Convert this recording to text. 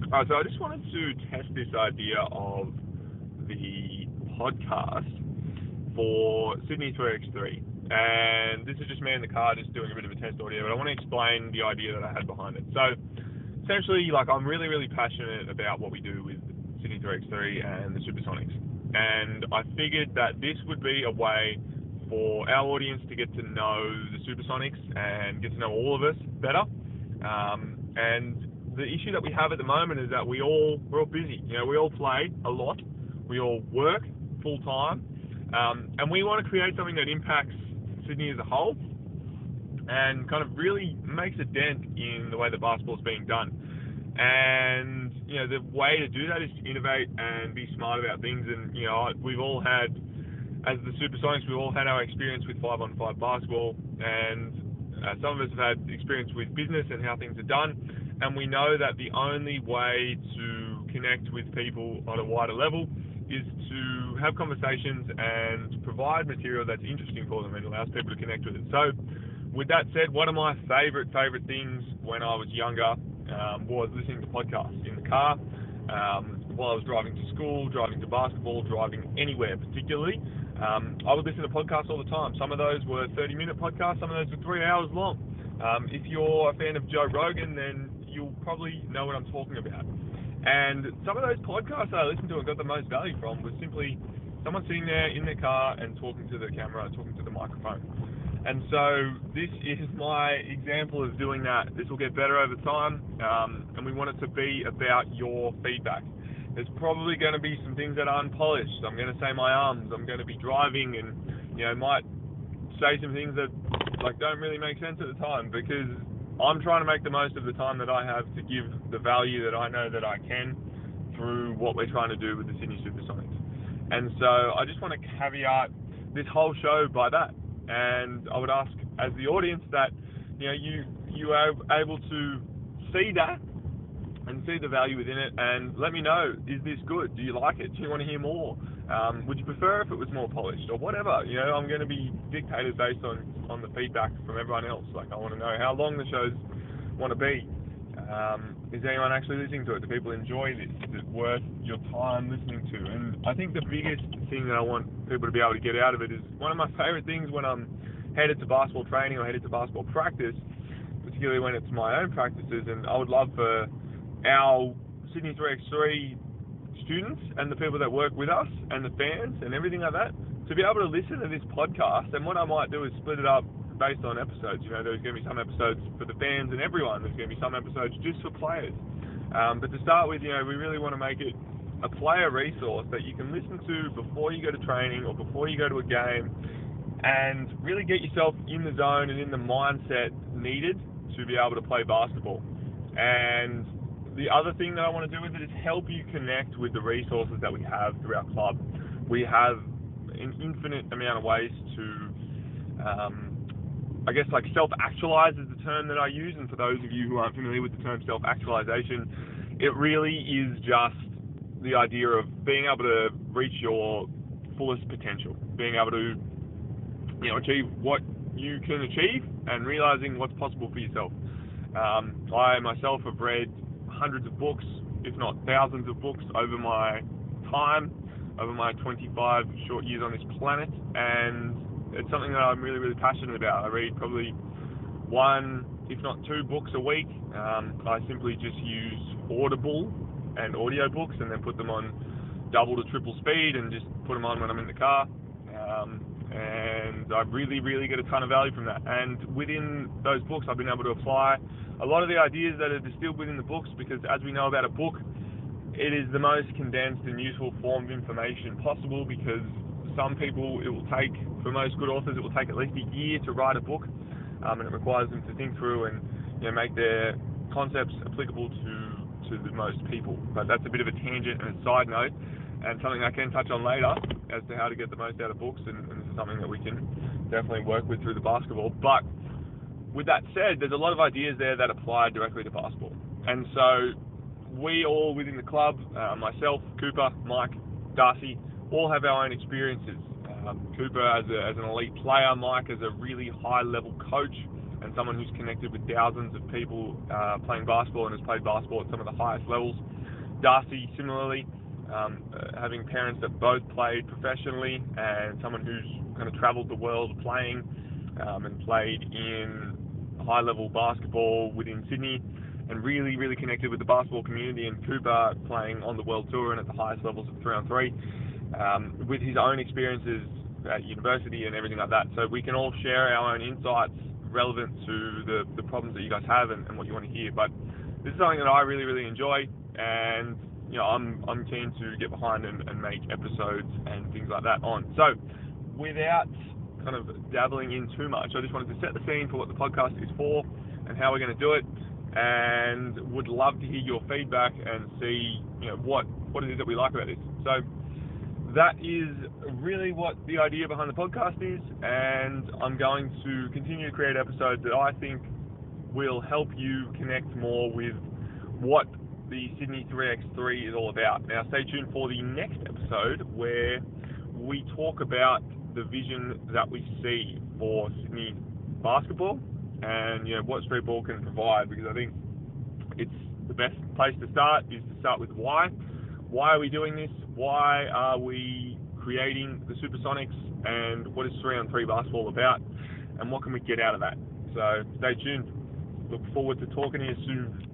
So I just wanted to test this idea of the podcast for Sydney 3x3. And this is just me in the car just doing a bit of a test audio, but I want to explain the idea that I had behind it. So essentially, I'm really, really passionate about what we do with Sydney 3x3 and the Supersonics. And I figured that this would be a way for our audience to get to know the Supersonics and get to know all of us better. And the issue that we have at the moment is that we're all busy. We all play a lot. We all work full time. And we want to create something that impacts Sydney as a whole and kind of really makes a dent in the way that basketball is being done. And, the way to do that is to innovate and be smart about things. And, we've all had, as the Supersonics, we've all had our experience with 5-on-5 basketball, and some of us have had experience with business and how things are done. And we know that the only way to connect with people on a wider level is to have conversations and provide material that's interesting for them and allows people to connect with it. So with that said, one of my favorite things when I was younger was listening to podcasts in the car, while I was driving to school, driving to basketball, driving anywhere particularly. I would listen to podcasts all the time. Some of those were 30-minute podcasts, some of those were 3 hours long. If you're a fan of Joe Rogan, then you'll probably know what I'm talking about. And some of those podcasts that I listened to and got the most value from was simply someone sitting there in their car and talking to the camera, talking to the microphone. And so this is my example of doing that. This will get better over time, and we want it to be about your feedback. There's probably going to be some things that are unpolished. I'm going to say my ums. I'm going to be driving and, might say some things that don't really make sense at the time, because I'm trying to make the most of the time that I have to give the value that I know that I can through what we're trying to do with the Sydney Supersonics. And so I just want to caveat this whole show by that. And I would ask, as the audience, that you are able to see that and see the value within it, and let me know, is this good? Do you like it? Do you want to hear more? Would you prefer if it was more polished or whatever? I'm going to be dictated based on the feedback from everyone else. I want to know how long the shows want to be. Is anyone actually listening to it? Do people enjoy this? Is it worth your time listening to? And I think the biggest thing that I want people to be able to get out of it is one of my favorite things when I'm headed to basketball training or headed to basketball practice, particularly when it's my own practices. And I would love for our Sydney 3x3 students and the people that work with us and the fans and everything like that to be able to listen to this podcast. And what I might do is split it up based on episodes. There's going to be some episodes for the fans and everyone. There's going to be some episodes just for players. But to start with, we really want to make it a player resource that you can listen to before you go to training or before you go to a game, and really get yourself in the zone and in the mindset needed to be able to play basketball. And the other thing that I want to do with it is help you connect with the resources that we have through our club. We have an infinite amount of ways to, self-actualize is the term that I use. And for those of you who aren't familiar with the term self-actualization, it really is just the idea of being able to reach your fullest potential, being able to, achieve what you can achieve and realizing what's possible for yourself. I myself have read hundreds of books, if not thousands of books over my time, over my 25 short years on this planet, and it's something that I'm really, really passionate about. I read probably one, if not two books a week. I simply just use Audible and audiobooks and then put them on double to triple speed and just put them on when I'm in the car. And I really, really get a ton of value from that. And within those books, I've been able to apply a lot of the ideas that are distilled within the books, because as we know about a book, it is the most condensed and useful form of information possible, because some people, it will take, for most good authors, it will take at least a year to write a book, and it requires them to think through and make their concepts applicable to the most people. But that's a bit of a tangent and a side note, and something I can touch on later as to how to get the most out of books, and this is something that we can definitely work with through the basketball. But with that said, there's a lot of ideas there that apply directly to basketball. And so we all within the club, myself, Cooper, Mike, Darcy, all have our own experiences. Cooper as an elite player, Mike as a really high-level coach, and someone who's connected with thousands of people playing basketball and has played basketball at some of the highest levels. Darcy, similarly, having parents that both played professionally and someone who's kind of travelled the world playing and played in high-level basketball within Sydney and really, really connected with the basketball community, and Cooper playing on the world tour and at the highest levels of 3-on-3 with his own experiences at university and everything like that. So we can all share our own insights relevant to the problems that you guys have and what you want to hear. But this is something that I really, really enjoy, and I'm keen to get behind and make episodes and things like that on. So without kind of dabbling in too much, I just wanted to set the scene for what the podcast is for and how we're going to do it, and would love to hear your feedback and see what it is that we like about this. So that is really what the idea behind the podcast is, and I'm going to continue to create episodes that I think will help you connect more with what the Sydney 3x3 is all about. Now stay tuned for the next episode where we talk about the vision that we see for Sydney basketball and what street ball can provide, because I think it's the best place to start is to start with why. Why are we doing this? Why are we creating the Supersonics? And what is 3-on-3 basketball about? And what can we get out of that? So stay tuned. Look forward to talking to you soon.